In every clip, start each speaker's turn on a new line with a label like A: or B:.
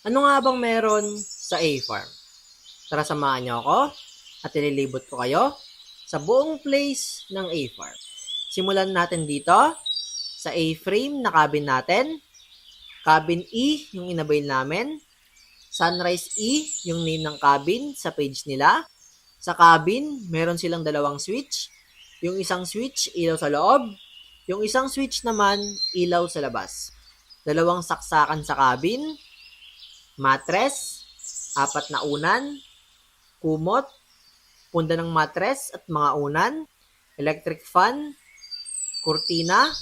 A: Ano nga bang meron sa A-Farm? Tara samahan niyo ako at ililibot ko kayo sa buong place ng A-Farm. Simulan natin dito sa A-frame na cabin natin. Cabin E yung inabail namin. Sunrise E yung name ng cabin sa page nila. Sa cabin, meron silang dalawang switch. Yung isang switch, ilaw sa loob. Yung isang switch naman, ilaw sa labas. Dalawang saksakan sa cabin. Mattress, 4 na unan, kumot, punda ng mattress at mga unan, electric fan, kurtina,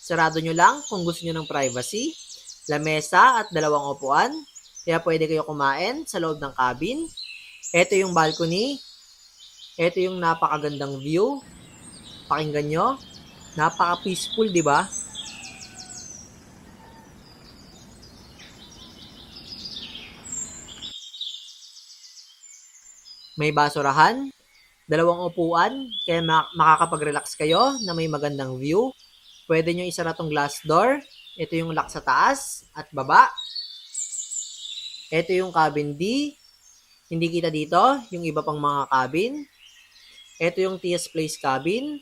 A: sarado nyo lang kung gusto nyo ng privacy, lamesa at 2 upuan, kaya pwede kayo kumain sa loob ng cabin. Ito yung balcony, ito yung napakagandang view, pakinggan nyo, napaka-peaceful, di ba? May basurahan, 2 upuan, kaya makakapag-relax kayo na may magandang view. Pwede nyo isara tong glass door. Ito yung lock sa taas at baba. Ito yung cabin D. Hindi kita dito yung iba pang mga cabin. Ito yung TS Place cabin.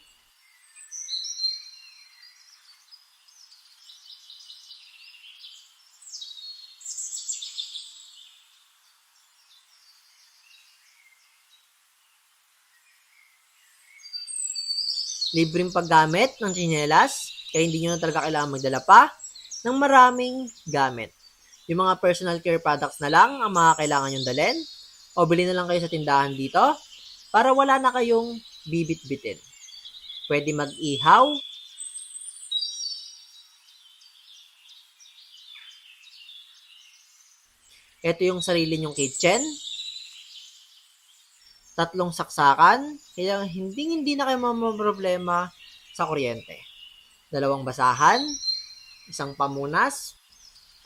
A: Libreng paggamit ng tsinelas, kaya hindi nyo na talaga kailangan magdala pa ng maraming gamit. Yung mga personal care products na lang ang mga kailangan nyong dalhin o bilhin na lang kayo sa tindahan dito para wala na kayong bibit-bitin. Pwede mag-ihaw, ito yung sarili nyong kitchen, 3 saksakan, kaya hindi na kayo problema sa kuryente. 2 basahan, 1 pamunas,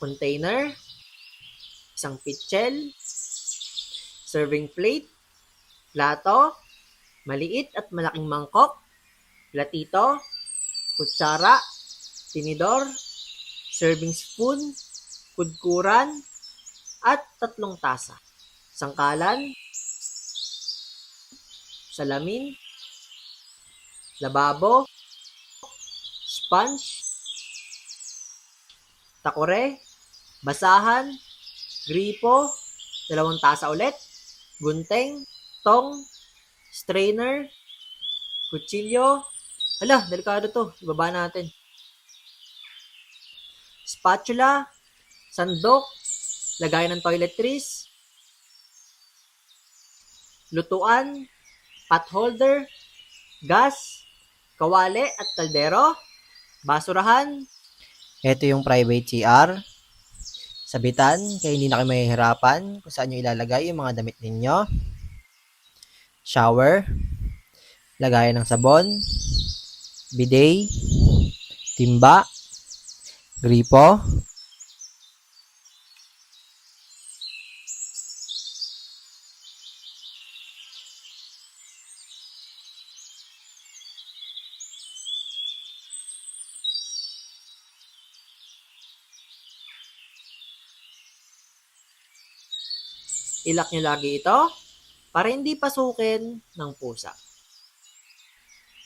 A: container, 1 pitchel, serving plate, plato, maliit at malaking mangkok, platito, kutsara, tinidor, serving spoon, kudkuran, at 3 tasa. Sangkalan, salamin, lababo, sponge, takore, basahan, gripo, 2 tasa ulit, gunting, tong, strainer, kutsilyo. Hala, delikado to. Ibaba natin. Spatula, sandok, lagayan ng toiletries, lutuan, pot holder, gas, kawali at kaldero, basurahan. Ito yung private CR. Sabitan, kaya hindi na kayo mahihirapan kung saan nyo ilalagay yung mga damit ninyo. Shower, lagayan ng sabon, bidet, timba, gripo, ilak nyo lagi ito para hindi pasukin ng pusa.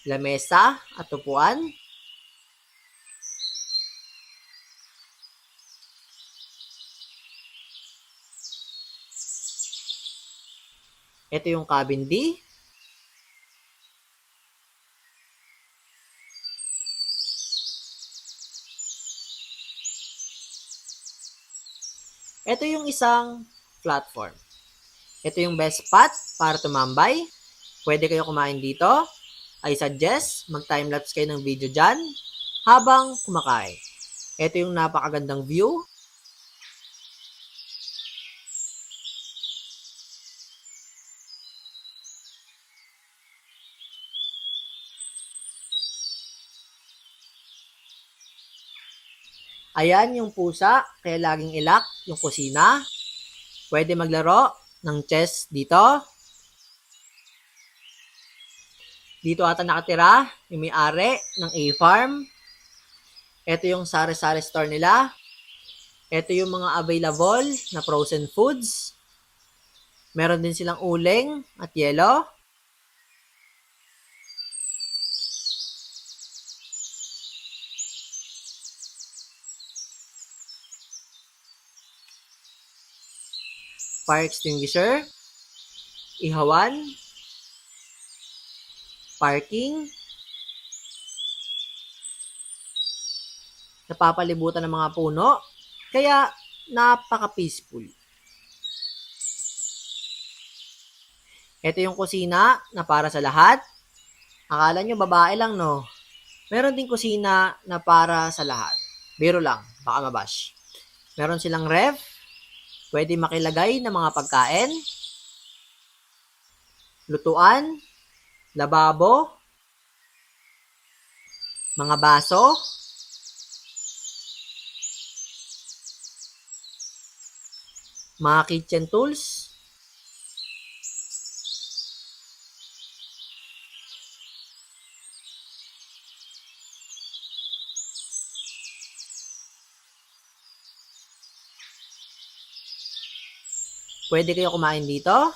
A: Lamesa at upuan. Ito yung cabin D. Ito yung isang platform. Ito yung best spot para tumambay. Pwede kayo kumain dito. I suggest mag-timelapse kayo ng video dyan habang kumakain. Ito yung napakagandang view. Ayan yung pusa, kaya laging ilak yung kusina. Pwede maglaro ng chess dito. Dito ata nakatira yung may-ari ng A-Farm. Ito yung sari-sari store nila. Ito yung mga available na frozen foods. Meron din silang uling at yelo. Fire extinguisher. Ihawan. Parking. Napapalibutan ng mga puno. Kaya napaka-peaceful. Ito yung kusina na para sa lahat. Akala nyo babae lang, no? Meron din kusina na para sa lahat. Biro lang, baka mabash. Meron silang ref, pwede makilagay ng mga pagkain, lutuan, lababo, mga baso, mga kitchen tools, pwede kayo kumain dito.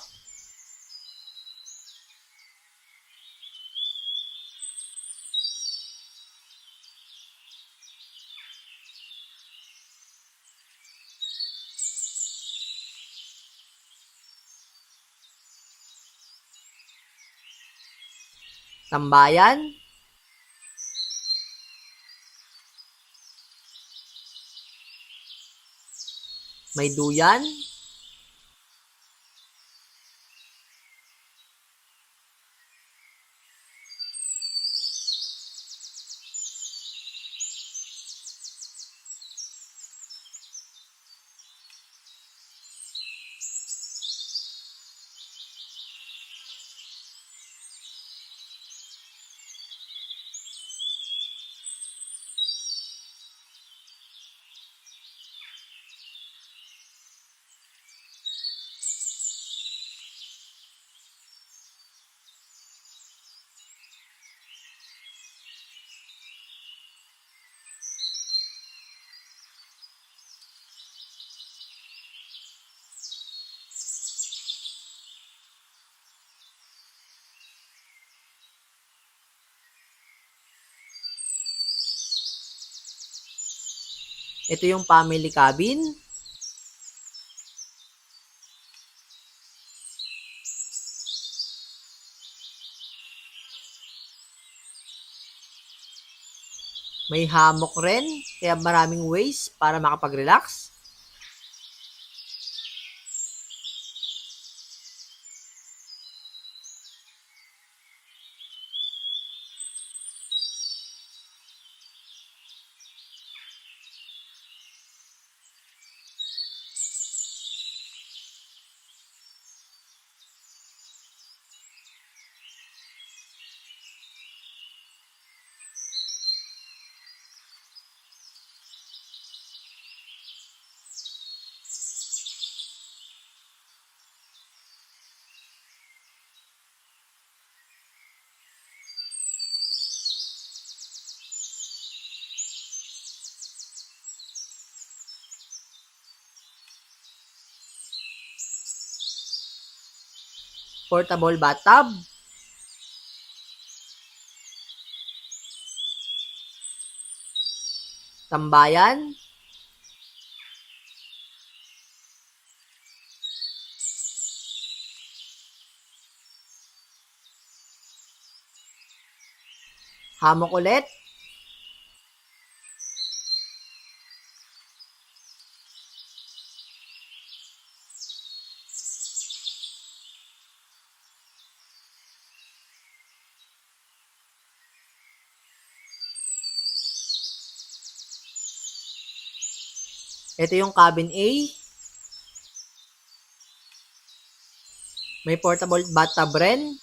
A: Tambayan, may duyan, ito yung family cabin, may hammock rin, kaya maraming ways para makapag-relax. Portable bathtub, tambayan, hammock ulit, ito yung cabin A, may portable bathtub rin,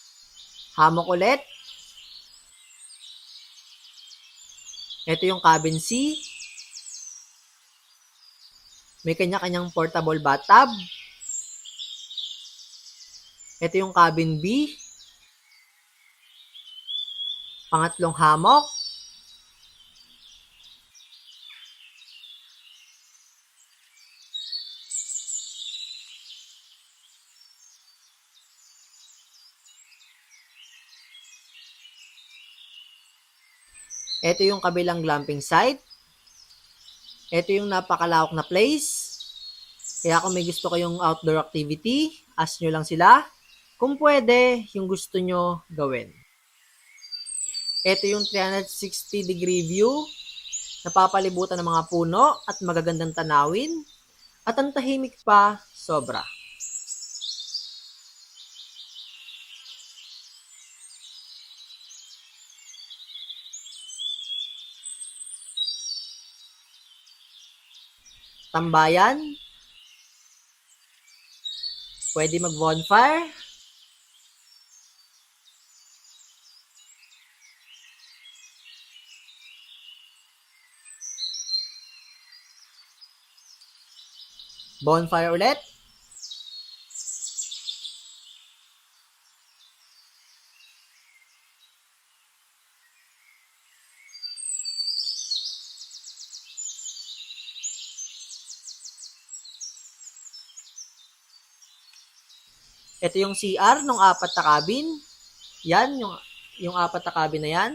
A: hammock ulit, ito yung cabin C, may kanya-kanyang portable bathtub, ito yung cabin B, pangatlong hammock, Ito yung kabilang glamping site. Ito yung napakalawak na place. Kaya kung may gusto kayong outdoor activity, ask nyo lang sila kung pwede yung gusto nyo gawin. Ito yung 360-degree view. Napapalibutan ng mga puno at magagandang tanawin. At ang tahimik pa, sobra. Tambayan. Pwede mag-bonfire. Bonfire ulit. Ito yung CR ng 4 na cabin. Yan, yung 4 na cabin na yan.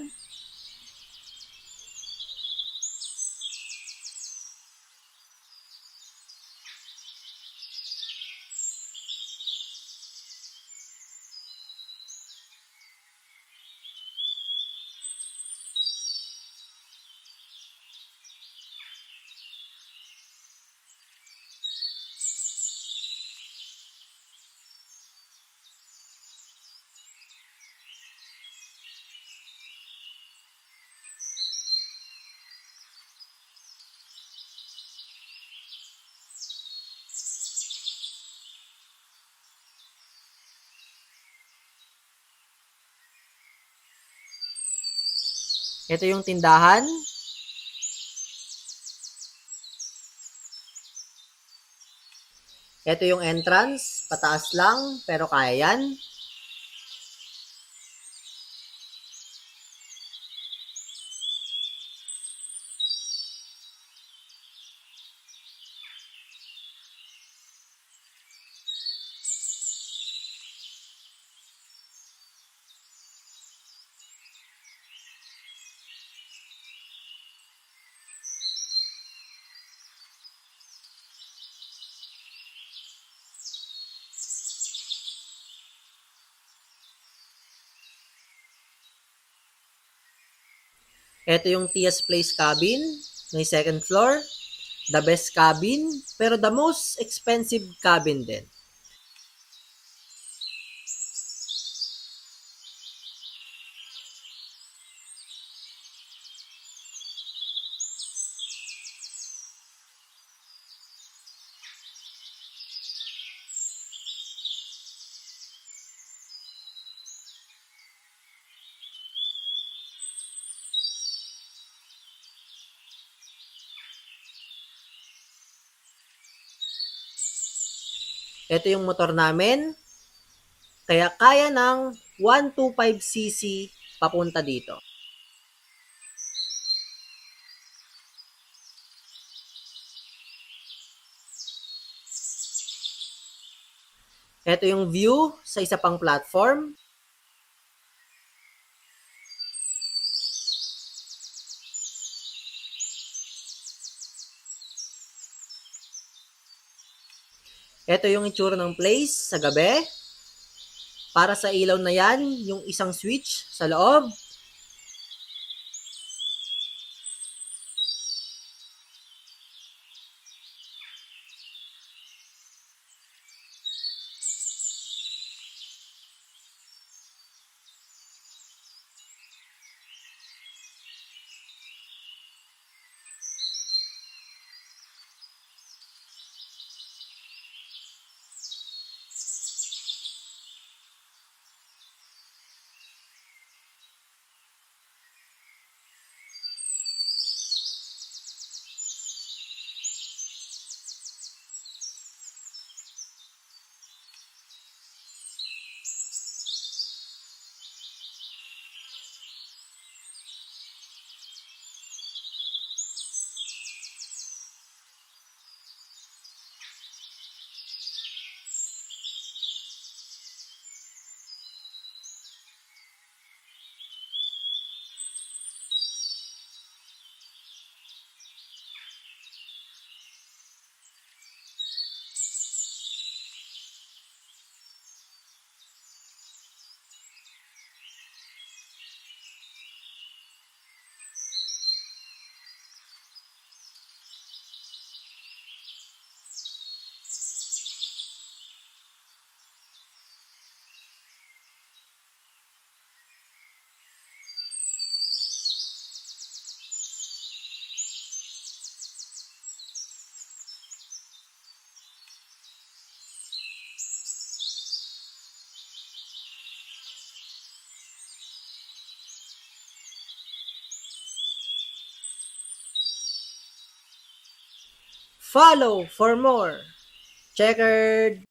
A: Ito yung tindahan. Ito yung entrance. Pataas lang, pero kaya yan. Ito yung Tia's Place cabin. May second floor. The best cabin, pero the most expensive cabin din. Ito yung motor namin. Kaya kaya ng 125cc papunta dito. Ito yung view sa isa pang platform. Ito yung itsura ng place sa gabi. Para sa ilaw na yan, yung isang switch sa loob. Follow for more. Checkered!